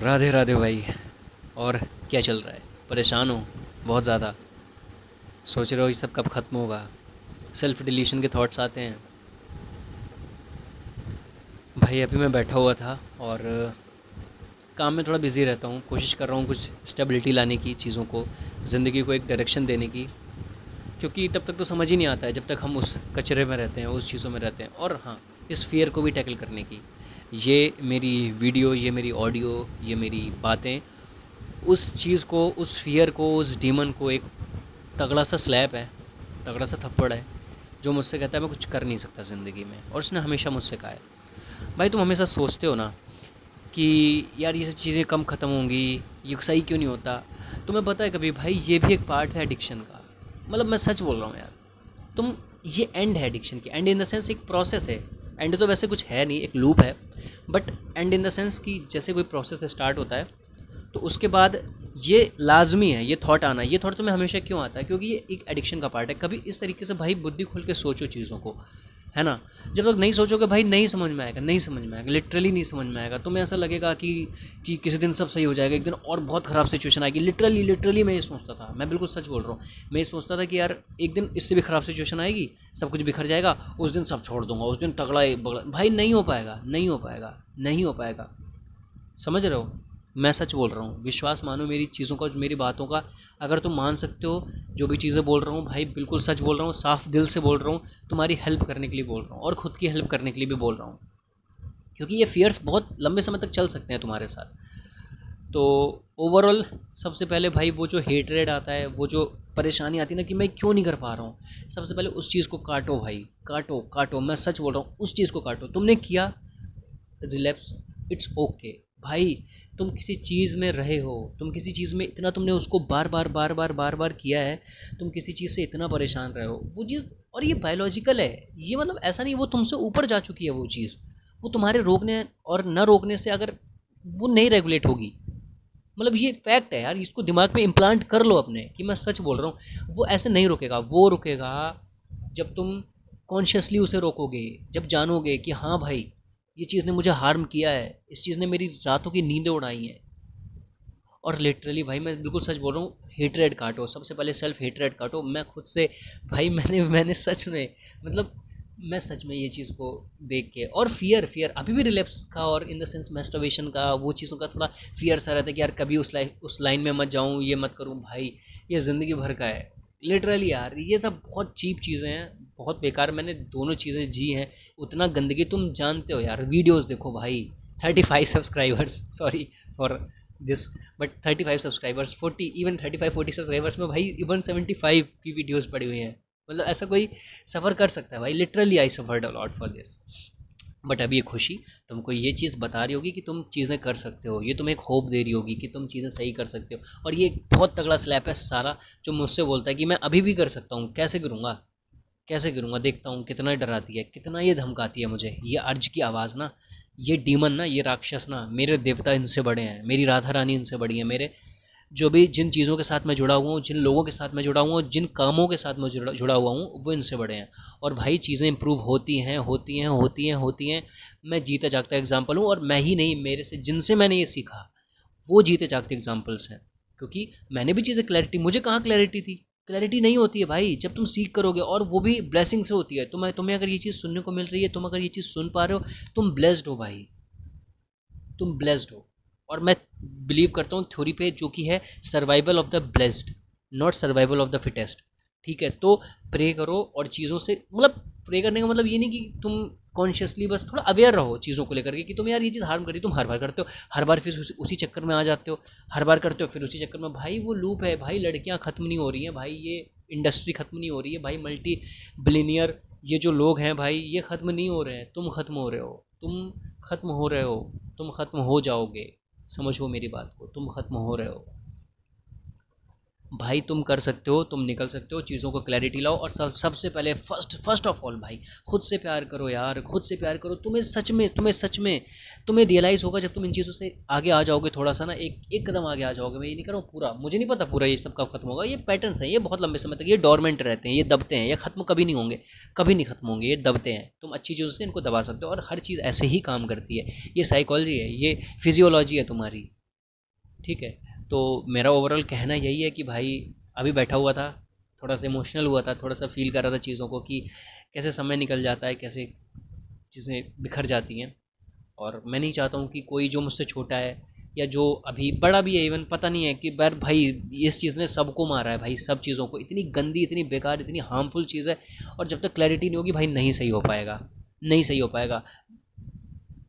राधे राधे भाई। और क्या चल रहा है? परेशान हो बहुत ज़्यादा? सोच रहे हो ये सब कब ख़त्म होगा? सेल्फ डिलीशन के थॉट्स आते हैं? भाई अभी मैं बैठा हुआ था और काम में थोड़ा बिज़ी रहता हूँ। कोशिश कर रहा हूँ कुछ स्टेबिलिटी लाने की, चीज़ों को, ज़िंदगी को एक डायरेक्शन देने की। क्योंकि तब तक तो समझ ही नहीं आता है जब तक हम उस कचरे में रहते हैं, उस चीज़ों में रहते हैं। और हाँ, इस फ़ियर को भी टैकल करने की, ये मेरी वीडियो, ये मेरी ऑडियो, ये मेरी बातें उस चीज़ को, उस फ़ियर को, उस डीमन को एक तगड़ा सा स्लैप है, तगड़ा सा थप्पड़ है, जो मुझसे कहता है मैं कुछ कर नहीं सकता ज़िंदगी में। और उसने हमेशा मुझसे कहा है, भाई तुम हमेशा सोचते हो ना कि यार ये सब चीज़ें कम ख़त्म होंगी, ये सही क्यों नहीं होता। तुम्हें पता है कभी भाई ये भी एक पार्ट है एडिक्शन का। मतलब मैं सच बोल रहा हूँ यार। तुम, ये एंड है एडिक्शन की। एंड इन द सेंस एक प्रोसेस है। एंड तो वैसे कुछ है नहीं, एक लूप है। But and in the sense कि जैसे कोई प्रोसेस स्टार्ट होता है तो उसके बाद ये लाज़मी है, ये थॉट आना। ये थॉट तुम्हें हमेशा क्यों आता है? क्योंकि ये एक एडिक्शन का पार्ट है। कभी इस तरीके से भाई बुद्धि खोल के सोचो चीज़ों को, है ना? जब तक नहीं सोचोगे भाई नहीं समझ में आएगा, नहीं समझ में आएगा, लिटरली नहीं समझ में आएगा। तुम्हें ऐसा लगेगा कि किसी दिन सब सही हो जाएगा, एक दिन और बहुत ख़राब सिचुएशन आएगी। लिटरली लिटरली मैं ये सोचता था, मैं बिल्कुल सच बोल रहा हूँ। मैं ये सोचता था कि यार एक दिन इससे भी ख़राब सिचुएशन आएगी, सब कुछ बिखर जाएगा, उस दिन सब छोड़ दूंगा, उस दिन तगड़ा बगड़ा। भाई नहीं हो पाएगा, नहीं हो पाएगा, नहीं हो पाएगा। समझ रहे हो? मैं सच बोल रहा हूँ, विश्वास मानो मेरी चीज़ों का, मेरी बातों का। अगर तुम मान सकते हो जो भी चीज़ें बोल रहा हूँ भाई, बिल्कुल सच बोल रहा हूँ, साफ दिल से बोल रहा हूँ। तुम्हारी हेल्प करने के लिए बोल रहा हूँ और ख़ुद की हेल्प करने के लिए भी बोल रहा हूँ। क्योंकि ये फियर्स बहुत लंबे समय तक चल सकते हैं तुम्हारे साथ। तो ओवरऑल सबसे पहले भाई वो जो हेटरेड आता है, वो जो परेशानी आती है ना कि मैं क्यों नहीं कर पा रहा हूँ, सबसे पहले उस चीज़ को काटो भाई। काटो काटो, मैं सच बोल रहा हूँ, उस चीज़ को काटो। तुमने किया, रिलैप्स, इट्स ओके भाई। तुम किसी चीज़ में रहे हो, तुम किसी चीज़ में इतना तुमने उसको बार बार बार बार बार बार किया है, तुम किसी चीज़ से इतना परेशान रहे हो, वो चीज़। और ये बायोलॉजिकल है, ये मतलब ऐसा नहीं वो तुमसे ऊपर जा चुकी है वो चीज़। वो तुम्हारे रोकने और न रोकने से अगर वो नहीं रेगुलेट होगी, मतलब ये फैक्ट है यार, इसको दिमाग में इम्प्लांट कर लो अपने कि मैं सच बोल रहा हूँ। वो ऐसे नहीं रुकेगा, वो रुकेगा जब तुम कॉन्शियसली उसे रोकोगे, जब जानोगे कि हाँ भाई ये चीज़ ने मुझे हार्म किया है, इस चीज़ ने मेरी रातों की नींदें उड़ाई हैं। और लिटरली भाई मैं बिल्कुल सच बोल रहा हूँ, हेटरेड काटो, सबसे पहले सेल्फ हेटरेड काटो। मैं खुद से भाई मैंने सच में, मतलब मैं सच में ये चीज़ को देख के, और फियर अभी भी रिलैप्स का और इन द सेंस मैस्टरबेशन का, वो चीज़ों का थोड़ा फियर सा रहता है कि यार कभी उस लाइन में मत जाऊँ, ये मत करूँ। भाई ये ज़िंदगी भर का है लिटरली यार। ये सब बहुत चीप चीज़ें हैं, बहुत बेकार। मैंने दोनों चीज़ें जी हैं। उतना गंदगी तुम जानते हो यार, वीडियोस देखो भाई। 35 subscribers, sorry for this, but 35 subscribers, 40, even 35 40 subscribers में भाई 175 की वीडियोस पड़ी हुई हैं। मतलब ऐसा कोई सफ़र कर सकता है भाई? Literally I suffered a lot for this. But अभी ये खुशी तुमको ये चीज़ बता रही होगी कि तुम चीज़ें कर सकते हो, ये तुम्हें एक होप दे रही होगी कि तुम चीज़ें सही कर सकते हो। और ये एक बहुत तगड़ा स्लैप है सारा, जो मुझसे बोलता है कि मैं अभी भी कर सकता हूँ। कैसे करूँगा, कैसे करूँगा, देखता हूँ। कितना डराती है, कितना ये धमकाती है मुझे, ये अर्ज की आवाज़ ना, ये डीमन ना, ये राक्षस ना। मेरे देवता इनसे बड़े हैं, मेरी राधा रानी इनसे बड़ी है। मेरे जो भी जिन चीज़ों के साथ मैं जुड़ा हुआ हूँ, जिन लोगों के साथ मैं जुड़ा हुआ हूँ, जिन कामों के साथ मैं जुड़ा हुआ हूँ, वो इनसे बड़े हैं। और भाई चीज़ें इंप्रूव होती हैं, होती हैं, होती हैं, होती हैं। मैं जीता जागता एग्जाम्पल हूँ। और मैं ही नहीं, मेरे से जिनसे मैंने ये सीखा वो जीते जागते एग्जाम्पल्स हैं। क्योंकि मैंने भी चीज़ें क्लैरिटी, मुझे कहाँ क्लैरिटी थी। क्लैरिटी नहीं होती है भाई जब तुम सीख करोगे, और वो भी ब्लेसिंग से होती है। तुम्हें अगर ये चीज़ सुनने को मिल रही है, तुम अगर ये चीज़ सुन पा रहे हो, तुम ब्लेस्ड हो भाई, तुम ब्लेस्ड हो। और मैं बिलीव करता हूँ थ्योरी पे, जो कि है survival of the blessed, not survival of the fittest. ठीक है? तो प्रे करो और चीज़ों से, मतलब प्रे करने का मतलब ये नहीं कि तुम कॉन्शियसली, बस थोड़ा अवेयर रहो चीज़ों को लेकर के कि तुम यार ये चीज़ हार्म करी, तुम हर बार करते हो, हर बार फिर उसी चक्कर में आ जाते हो, हर बार करते हो फिर उसी चक्कर में। भाई वो लूप है भाई, लड़कियां ख़त्म नहीं हो रही हैं भाई, ये इंडस्ट्री ख़त्म नहीं हो रही है भाई, मल्टी बिलीनियर ये जो लोग हैं भाई, ये ख़त्म नहीं हो रहे हैं। तुम ख़त्म हो रहे हो, तुम ख़त्म हो रहे हो, तुम ख़त्म हो जाओगे। समझो मेरी बात को, तुम ख़त्म हो रहे हो भाई। तुम कर सकते हो, तुम निकल सकते हो। चीज़ों को क्लैरिटी लाओ। और सबसे पहले फर्स्ट ऑफ ऑल भाई, खुद से प्यार करो यार, खुद से प्यार करो। तुम्हें तुम्हें रियलाइज़ होगा जब तुम इन चीज़ों से आगे आ जाओगे, थोड़ा सा ना, एक एक कदम आगे आ जाओगे। मैं ये नहीं कर रहा हूँ पूरा, मुझे नहीं पता पूरा ये सब कब खत्म होगा। ये पैटर्न्स हैं, ये बहुत लंबे समय तक ये डोरमेंट रहते हैं, ये दबते हैं, ये ख़त्म कभी नहीं होंगे, कभी नहीं ख़त्म होंगे, ये दबते हैं। तुम अच्छी चीज़ों से इनको दबा सकते हो, और हर चीज़ ऐसे ही काम करती है। ये साइकोलॉजी है, ये फिजियोलॉजी है तुम्हारी। ठीक है। तो मेरा ओवरऑल कहना यही है कि भाई अभी बैठा हुआ था, थोड़ा सा इमोशनल हुआ था, थोड़ा सा फील कर रहा था चीज़ों को कि कैसे समय निकल जाता है, कैसे चीज़ें बिखर जाती हैं। और मैं नहीं चाहता हूँ कि कोई जो मुझसे छोटा है या जो अभी बड़ा भी है इवन, पता नहीं है कि पर भाई इस चीज़ ने सबको मारा है भाई, सब चीज़ों को, इतनी गंदी, इतनी बेकार, इतनी हार्मफुल चीज़ है। और जब तक क्लैरिटी नहीं होगी भाई नहीं सही हो पाएगा, नहीं सही हो पाएगा।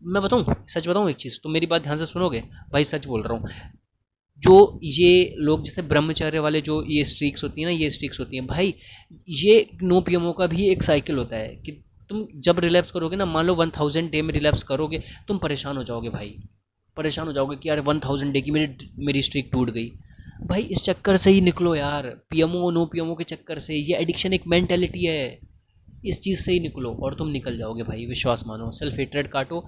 मैं बताऊँ, सच बताऊँ एक चीज़, तो मेरी बात ध्यान से सुनोगे? भाई सच बोल रहा हूँ। जो ये लोग जैसे ब्रह्मचर्य वाले जो ये स्ट्रीक्स होती हैं ना, ये स्ट्रीक्स होती हैं भाई, ये नो पीएमओ का भी एक साइकिल होता है कि तुम जब रिलैप्स करोगे ना, मान लो 1000 डे में रिलैप्स करोगे, तुम परेशान हो जाओगे भाई, परेशान हो जाओगे कि यार 1000 डे की मेरी स्ट्रीक टूट गई। भाई इस चक्कर से ही निकलो यार, पीएमओ नो पीएमओ के चक्कर से, ये एडिक्शन एक मेंटेलिटी है, इस चीज़ से ही निकलो और तुम निकल जाओगे भाई, विश्वास मानो। सेल्फ हेट्रेड काटो,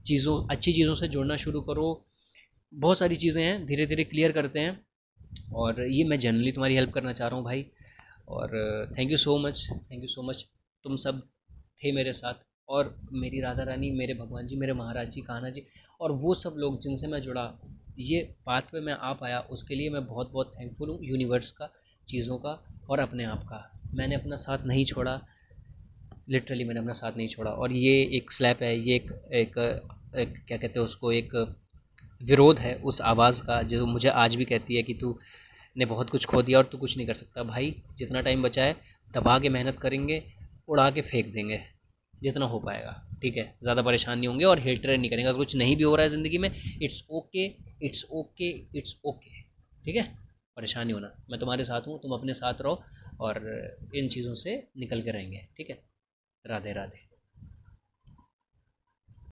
चीज़ों अच्छी चीज़ों से जुड़ना शुरू करो। बहुत सारी चीज़ें हैं, धीरे धीरे क्लियर करते हैं। और ये मैं जनरली तुम्हारी हेल्प करना चाह रहा हूँ भाई। और thank you so much, thank you so much. तुम सब थे मेरे साथ, और मेरी राधा रानी, मेरे भगवान जी, मेरे महाराज जी, कान्हा जी, और वो सब लोग जिनसे मैं जुड़ा, ये बात पे मैं आ पाया, उसके लिए मैं बहुत बहुत थैंकफुल हूँ, यूनिवर्स का, चीज़ों का, और अपने आप का। मैंने अपना साथ नहीं छोड़ा, लिटरली मैंने अपना साथ नहीं छोड़ा। और ये एक स्लैप है, ये एक क्या कहते हैं उसको, एक विरोध है उस आवाज़ का जो मुझे आज भी कहती है कि तू ने बहुत कुछ खो दिया और तू कुछ नहीं कर सकता। भाई जितना टाइम बचा है दबा के मेहनत करेंगे, उड़ा के फेंक देंगे जितना हो पाएगा, ठीक है? ज़्यादा परेशान नहीं होंगे और हेटरेट नहीं करेंगे। अगर कुछ नहीं भी हो रहा है ज़िंदगी में, it's okay, it's okay, it's okay, ठीक है? परेशान नहीं होना, मैं तुम्हारे साथ हूँ, तुम अपने साथ रहो और इन चीज़ों से निकल के रहेंगे, ठीक है? राधे राधे।